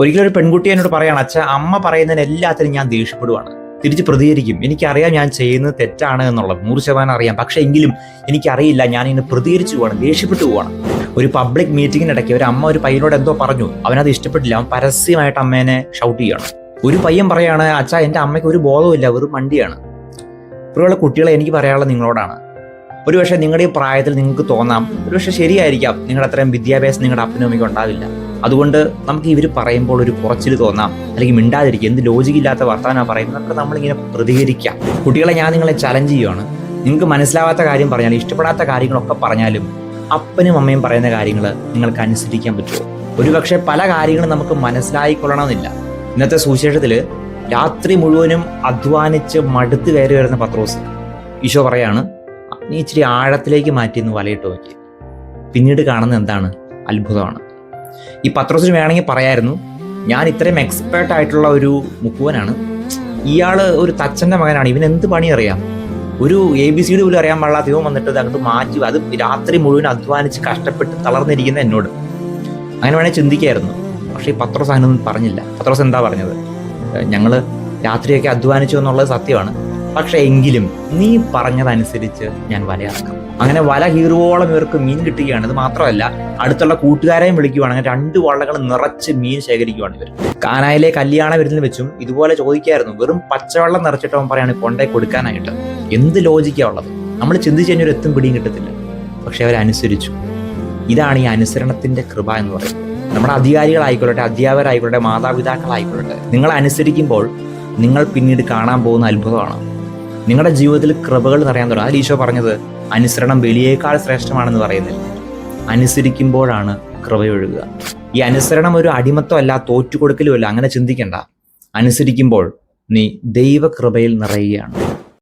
ഒരിക്കലും ഒരു പെൺകുട്ടി എന്നോട് പറയാണ്, അച്ഛാ അമ്മ പറയുന്നതിന് എല്ലാത്തിനും ഞാൻ ദേഷ്യപ്പെടുവാണ്, തിരിച്ച് പ്രതികരിക്കും. എനിക്കറിയാം ഞാൻ ചെയ്യുന്നത് തെറ്റാണ് എന്നുള്ളത് 100% അറിയാം. പക്ഷേ എങ്കിലും എനിക്കറിയില്ല, ഞാൻ ഇന്ന് പ്രതികരിച്ചു പോവാണ്, ദേഷ്യപ്പെട്ടു പോവാണ്. ഒരു പബ്ലിക് മീറ്റിങ്ങിനിടയ്ക്ക് ഒരു അമ്മ ഒരു പയ്യനോട് എന്തോ പറഞ്ഞു, അവനത് ഇഷ്ടപ്പെട്ടില്ല. അവൻ പരസ്യമായിട്ട് അമ്മേനെ ഷൗട്ട് ചെയ്യണം. ഒരു പയ്യൻ പറയാണ്, അച്ഛാ എൻ്റെ അമ്മയ്ക്ക് ഒരു ബോധവുമില്ല, വെറും മണ്ടിയാണ്. ഇപ്പോഴുള്ള കുട്ടികളെ എനിക്ക് പറയാനുള്ളത് നിങ്ങളോടാണ്. ഒരുപക്ഷെ നിങ്ങളുടെ ഈ പ്രായത്തിൽ നിങ്ങൾക്ക് തോന്നാം, ഒരുപക്ഷെ ശരിയായിരിക്കാം, നിങ്ങളുടെ അത്രയും വിദ്യാഭ്യാസം നിങ്ങളുടെ അപ്പനും അമ്മയ്ക്കും ഉണ്ടാവില്ല. അതുകൊണ്ട് നമുക്ക് ഇവർ പറയുമ്പോൾ ഒരു കുറച്ചിൽ തോന്നാം, അല്ലെങ്കിൽ മിണ്ടാതിരിക്കും, എന്ത് ലോജിക്കില്ലാത്ത വർത്തമാനമാണ് പറയുന്നത്, അപ്പോൾ നമ്മളിങ്ങനെ പ്രതികരിക്കാം. കുട്ടികളെ ഞാൻ നിങ്ങളെ ചലഞ്ച് ചെയ്യുകയാണ്. നിങ്ങൾക്ക് മനസ്സിലാവാത്ത കാര്യം പറഞ്ഞാലും ഇഷ്ടപ്പെടാത്ത കാര്യങ്ങളൊക്കെ പറഞ്ഞാലും അപ്പനും അമ്മയും പറയുന്ന കാര്യങ്ങൾ നിങ്ങൾക്ക് അനുസരിക്കാൻ പറ്റുമോ? ഒരുപക്ഷെ പല കാര്യങ്ങളും നമുക്ക് മനസ്സിലായിക്കൊള്ളണമെന്നില്ല. ഇന്നത്തെ സുവിശേഷത്തിൽ രാത്രി മുഴുവനും അധ്വാനിച്ച് മടുത്ത് കയറി വരുന്ന പത്രോസ്, ഈശോ പറയാണ്, നീ ഇച്ചിരി ആഴത്തിലേക്ക് മാറ്റിയെന്ന് വലയിട്ട് നോക്കി. പിന്നീട് കാണുന്നത് എന്താണ്? അത്ഭുതമാണ്. ഈ പത്രോസിന് വേണമെങ്കിൽ പറയായിരുന്നു, ഞാൻ ഇത്രയും എക്സ്പേർട്ട് ആയിട്ടുള്ള ഒരു മുക്കുവനാണ്, ഇയാൾ ഒരു തച്ചൻ്റെ മകനാണ്, ഇവൻ എന്ത് പണി അറിയാം, ഒരു ABCD പോലും അറിയാൻ പാടില്ലാത്ത ഇവൻ വന്നിട്ട് അങ്ങോട്ട് മാറ്റി, അത് രാത്രി മുഴുവൻ അധ്വാനിച്ച് കഷ്ടപ്പെട്ട് തളർന്നിരിക്കുന്ന എന്നോട്. അങ്ങനെ വേണമെങ്കിൽ ചിന്തിക്കായിരുന്നു. പക്ഷേ ഈ പത്രോസ് അതിനൊന്നും പറഞ്ഞില്ല. പത്രോസ് എന്താ പറഞ്ഞത്? ഞങ്ങൾ രാത്രിയൊക്കെ അധ്വാനിച്ചു എന്നുള്ളത് സത്യമാണ്, പക്ഷെ എങ്കിലും നീ പറഞ്ഞതനുസരിച്ച് ഞാൻ വലയിറക്കാം. അങ്ങനെ വല കീറുവോളം ഇവർക്ക് മീൻ കിട്ടുകയാണ്. ഇത് മാത്രമല്ല, അടുത്തുള്ള കൂട്ടുകാരെയും വിളിക്കുകയാണ്. അങ്ങനെ 2 വള്ളകൾ നിറച്ച് മീൻ ശേഖരിക്കുകയാണ് ഇവർ. കാനായിലെ കല്യാണ വിരുന്നിൽ വെച്ചും ഇതുപോലെ ചോദിക്കായിരുന്നു. വെറും പച്ചവെള്ളം നിറച്ചിട്ട് അവൻ പറയാണ് കൊണ്ടേ കൊടുക്കാനായിട്ട്. എന്ത് ലോജിക്കാ ഉള്ളത്? നമ്മൾ ചിന്തിച്ച് കഴിഞ്ഞൊരു എത്തും പിടിയും കിട്ടത്തില്ല. പക്ഷെ അവരനുസരിച്ചു. ഇതാണ് ഈ അനുസരണത്തിന്റെ കൃപ എന്ന് പറയുന്നത്. നമ്മുടെ അധികാരികളായിക്കൊള്ളട്ടെ, അധ്യാപകരായിക്കൊള്ളട്ടെ, മാതാപിതാക്കളായിക്കൊള്ളട്ടെ, നിങ്ങൾ അനുസരിക്കുമ്പോൾ നിങ്ങൾ പിന്നീട് കാണാൻ പോകുന്ന അത്ഭുതമാണ്. നിങ്ങളുടെ ജീവിതത്തിൽ കൃപകൾ നിറയാൻ തുടങ്ങും. അതിൽ ഈശോ പറഞ്ഞത് അനുസരണം ബലിയേക്കാൾ ശ്രേഷ്ഠമാണെന്ന് പറയുന്നില്ല. അനുസരിക്കുമ്പോഴാണ് കൃപയൊഴുകുക. ഈ അനുസരണം ഒരു അടിമത്വമല്ല, തോറ്റുകൊടുക്കലുമല്ല. അങ്ങനെ ചിന്തിക്കണ്ട. അനുസരിക്കുമ്പോൾ നീ ദൈവകൃപയിൽ നിറയുകയാണ്.